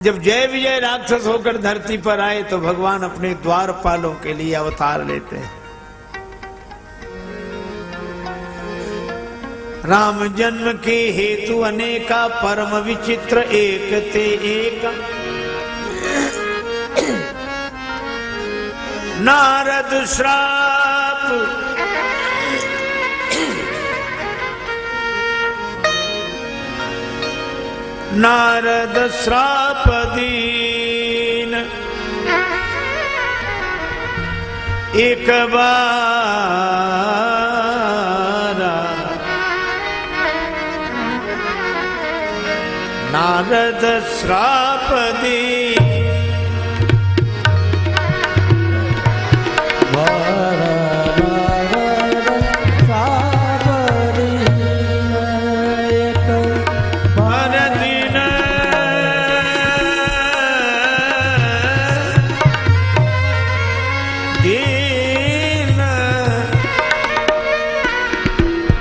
जब जय विजय राक्षस होकर धरती पर आए तो भगवान अपने द्वारपालों के लिए अवतार लेते हैं। राम जन्म के हेतु अनेका, परम विचित्र एक ते एक। नारद श्राप नारद श्राप दीन, एक बार नारद श्राप दीन।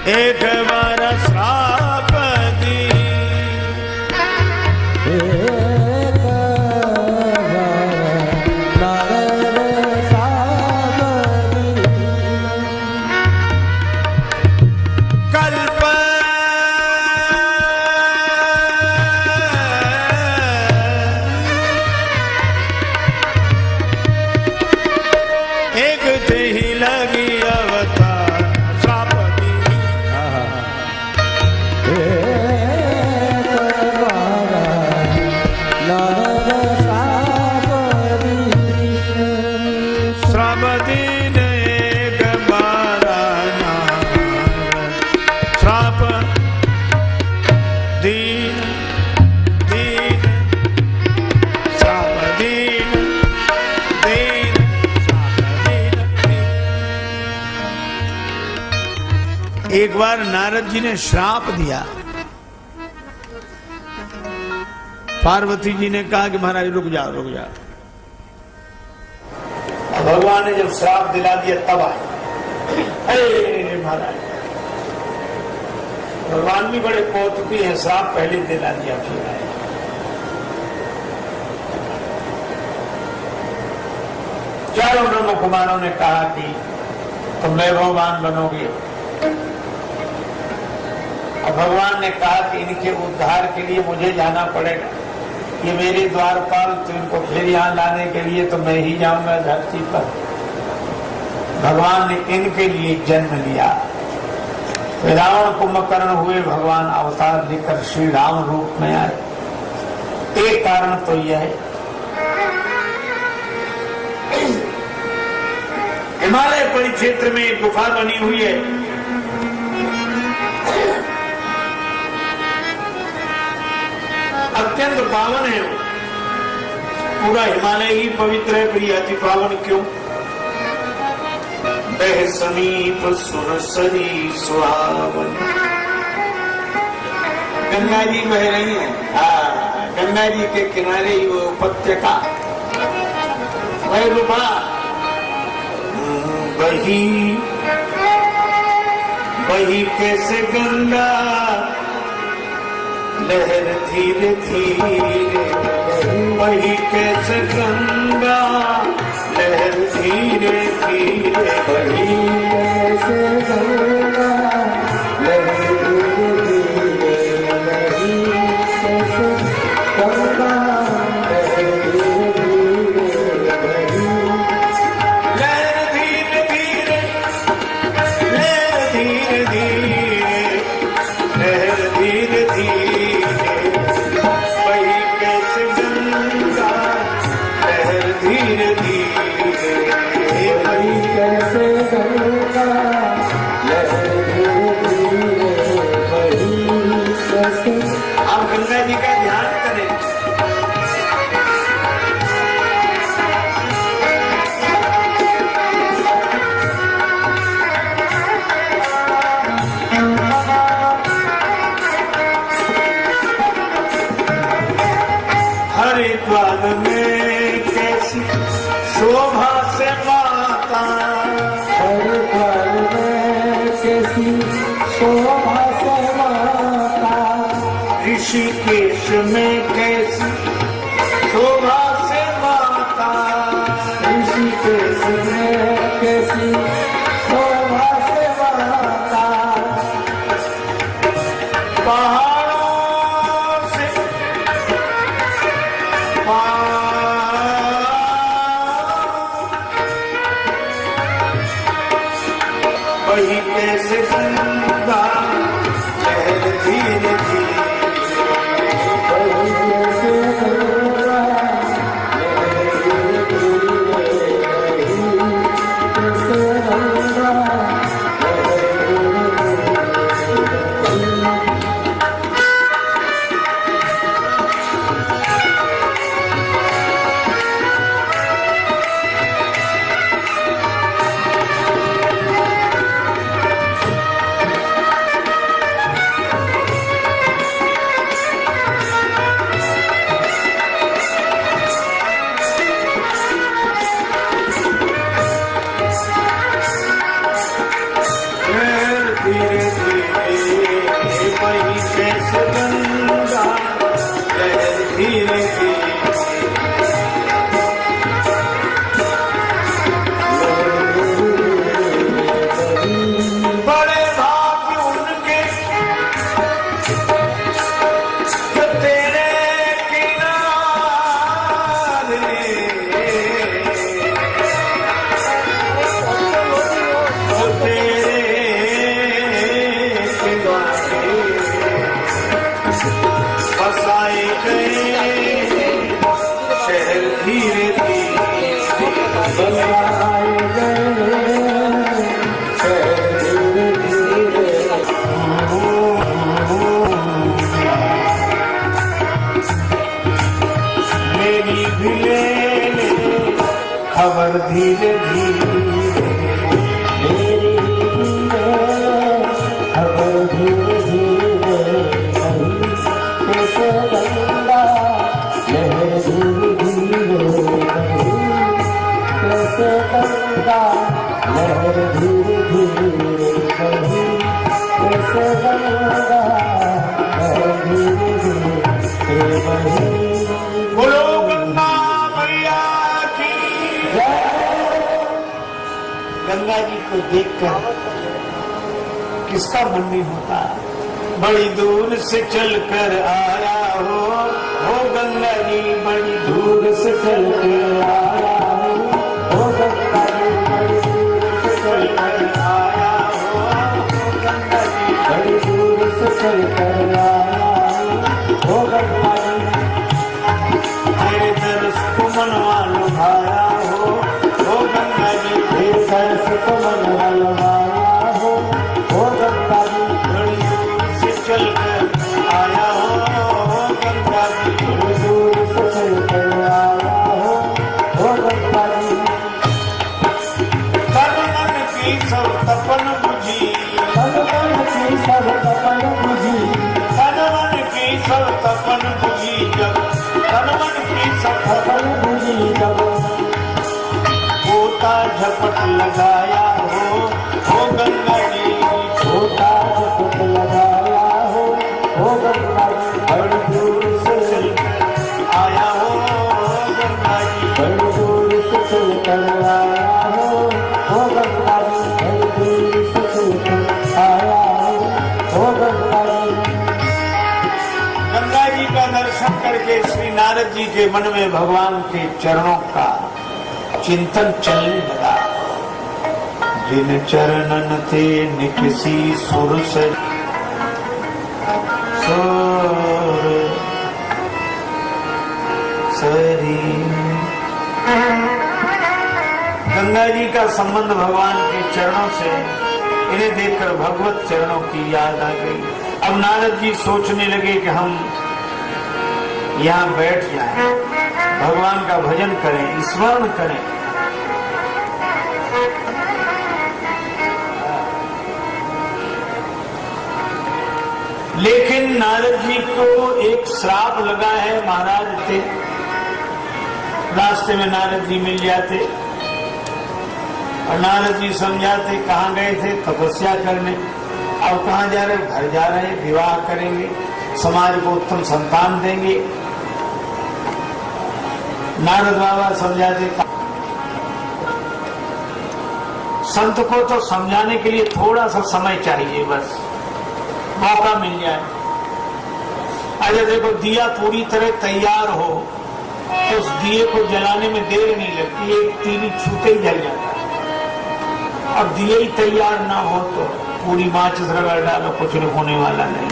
एक बार श्राप दी, एक नारद श्राप दी। कल्प एक ते ही लगी अवतार श्राप दी। श्राप दीन एक बारा श्राप दीन दीन श्राप दीन दीन श्राप दीन। एक बार नारद जी ने श्राप दिया। पार्वती जी ने कहा कि महाराज रुक जाओ रुक जाओ। भगवान ने जब श्राप दिला दिया तब आए। अरे महाराज, भगवान भी बड़े कौतुकी हैं, श्राप पहले दिला दिया फिर आए। चारों ब्रह्म कुमारों ने कहा कि तुम वैभववान बनोगे। और भगवान ने कहा कि इनके उद्धार के लिए मुझे जाना पड़ेगा। ये मेरे द्वारपाल, तो इनको फिर यहाँ लाने के लिए तो मैं ही जाऊंगा धरती पर। भगवान ने इनके लिए जन्म लिया। रावण कुंभकर्ण हुए, भगवान अवतार लेकर श्री राम रूप में आए। एक कारण तो यह है, हिमालय परिक्षेत्र में एक गुफा बनी हुई है। अत्यंत पावन है वो। पूरा हिमालय ही पवित्र है, फिर अति पावन क्यों? बह समीप सुरसरी सुहावन। गंगा जी बह रही है। गंगा जी के किनारे ही वो उपत्यका, वह गुफा। बही बही कैसे गंगा लहर धीरे धीरे, वही कैसे गंगा लहर धीरे धीरे, वही कैसे गंगा लहर धीरे धीरे, वही कैसे गंगा लहर धीरे धीरे, लहर धीरे धीरे, लहर धीरे धीरे। धीरे धीरे वही कैसे गंगा लहर धीरे धीरे, वही कैसे। आप गंगा जी का ध्यान करें। हरिद्वार में कैसी शोभा से माता, हरिद्वार में कैसी शोभा से माता, ऋषिकेश में कैसी कैसी शोभा से बहता पहाड़ों से वही कैसे गंगा लहर धीरे धीरे खबर धीरे धीरे खबर धीरे धीरे कैसे गंगा लहर धीरे धीरे कैसे गंगा लहर धीरे धीरे कैसे गंगा लहर धीरे धीरे बोलो गंगा मैया की गंगा जी को देखकर किसका मन नहीं होता। बड़ी दूर से चलकर आया हो गंगा जी बड़ी दूर से चलकर आया हो गंगा जी बड़ी दूर से चलकर आया हो गंगा जी बड़ी दूर से चलकर आया हो गंगा जी तेरे दर्श को मनवा लुभाया हो गंगा जी तेरे दर्श को मनवा लुभाया हो गंगा जी बड़ी दूर से चलकर आया हो गंगा जी बड़ी दूर से चलकर आया हो गंगा जी तन मन की सब तपन बुझी तन मन की सब तपन बुझी तन मन की सब तपन बुझी जब तन मन की सब तपन बुझी जब होता झपट लगाया हो गंगा जी होता झपट लगाया हो गंगा जी बड़ी दूर से चलकर आया हो गंगा जी बड़ी दूर से चलकर आया हो गंगा जी बड़ी दूर से चलकर आया हो गंगा जी। गंगा जी का दर्शन करके श्री नारद जी के मन में भगवान के चरणों का चिंतन चलने लगा। जिन चरणन ते निकसी सुर सरी गंगा जी का संबंध भगवान के चरणों से, इन्हें देखकर भगवत चरणों की याद आ गई। अब नारद जी सोचने लगे कि हम यहाँ बैठ जाएं, भगवान का भजन करें, स्मरण करें। लेकिन नारद जी को एक श्राप लगा है। महाराज थे, रास्ते में नारद जी मिल जाते और नारद जी समझाते कहाँ गए थे, तपस्या करने। अब कहाँ जा रहे, घर जा रहे, विवाह करेंगे, समाज को उत्तम संतान देंगे। नारद बाबा समझाते संत को तो समझाने के लिए थोड़ा सा समय चाहिए, बस मौका मिल जाए। अरे देखो, दिया पूरी तरह तैयार हो तो उस दिए को जलाने में देर नहीं लगती, एक तीली छूते ही जल जाता है। अब दिए ही तैयार ना हो तो पूरी माचिस रगड़ डालो, कुछ नहीं होने वाला नहीं।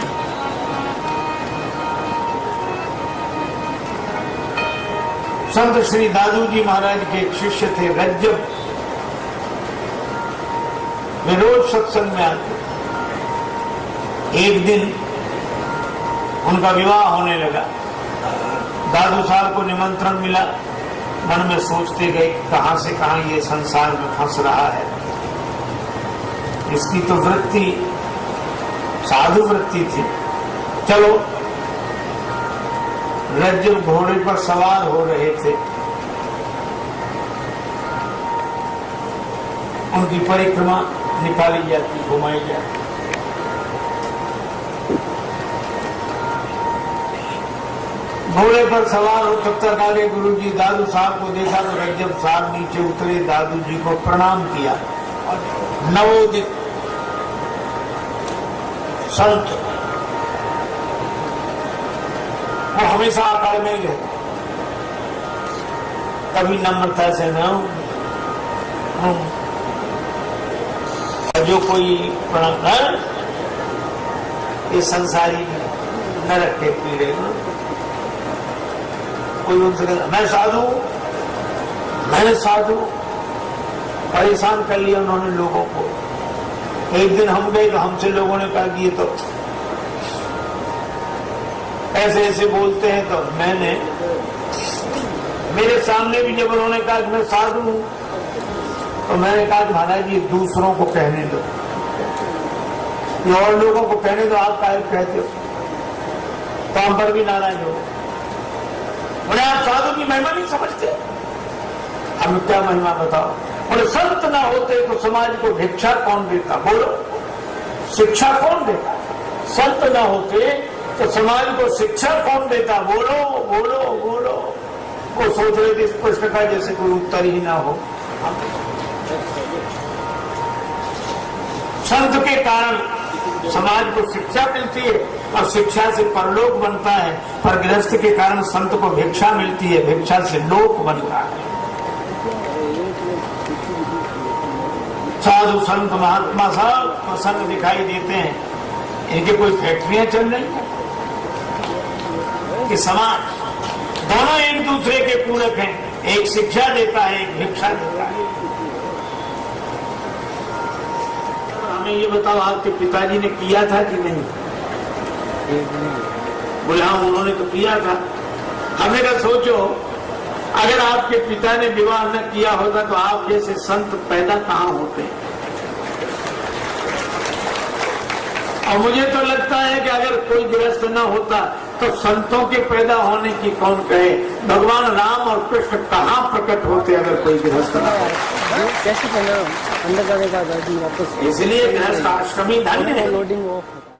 संत श्री दादू जी महाराज के एक शिष्य थे रज्जब, वे रोज सत्संग में आते। एक दिन उनका विवाह होने लगा। दादू साहब को निमंत्रण मिला। मन में सोचते गए कहां से कहां ये संसार में फंस रहा है। इसकी तो वृत्ति साधु वृत्ति थी। चलो, रज्जब घोड़े पर सवार हो रहे थे। उनकी परिक्रमा निकाली जाती, घुमाई जाती। घोड़े पर सवार हो तब तक आगे गुरुजी दादू साहब को देखा तो रज्जब साहब नीचे उतरे, दादू जी को प्रणाम किया। नवोदित संत वो हमेशा आकार में ही रहते, कभी नम्रता से न जो कोई प्रणाम ये संसारी न रखे पीड़े, कोई उनसे मैं साधु, मैंने साधु, परेशान कर लिया उन्होंने लोगों को। एक दिन हम गए तो हमसे लोगों ने कहा कि ये तो ऐसे ऐसे बोलते हैं। तो मैंने मेरे सामने भी जब उन्होंने कहा कि मैं साधु हूं तो मैंने कहा कि महाराज ये दूसरों को कहने दो, ये और लोगों को कहने दो, आप काहे कहते हो? तो हम पर भी नाराज हो। बोले आप साधु की महिमा नहीं समझते? हम क्या महिमा बताओ? बोले संत ना होते तो समाज को भिक्षा कौन देता? बोलो, शिक्षा कौन देता? संत ना होते तो समाज को शिक्षा कौन देता? बोलो बोलो बोलो। वो सोच रहे थे इस प्रश्न का जैसे कोई उत्तर ही ना हो। संत के कारण समाज को शिक्षा मिलती है और शिक्षा से परलोक बनता है, पर गृहस्थ के कारण संत को भिक्षा मिलती है, भिक्षा से लोक बनता है। साधु संत महात्मा सब प्रसन्न दिखाई देते हैं, इनके कोई फैक्ट्रियां चल रही हैं कि समाज दोनों एक दूसरे के पूरक हैं, एक शिक्षा देता है, एक भिक्षा देता है। हमें ये बताओ आपके पिताजी ने किया था कि नहीं? बोले हाँ उन्होंने तो किया था। हमने कहा सोचो अगर आपके पिता ने विवाह न किया होता तो आप जैसे संत पैदा कहाँ होते? और मुझे तो लगता है कि अगर कोई गृहस्थ न होता तो संतों के पैदा होने की कौन कहे? भगवान राम और कृष्ण कहाँ प्रकट होते अगर कोई गृहस्थ न हो? इसलिए गृहस्थ आश्रमी धन्य है।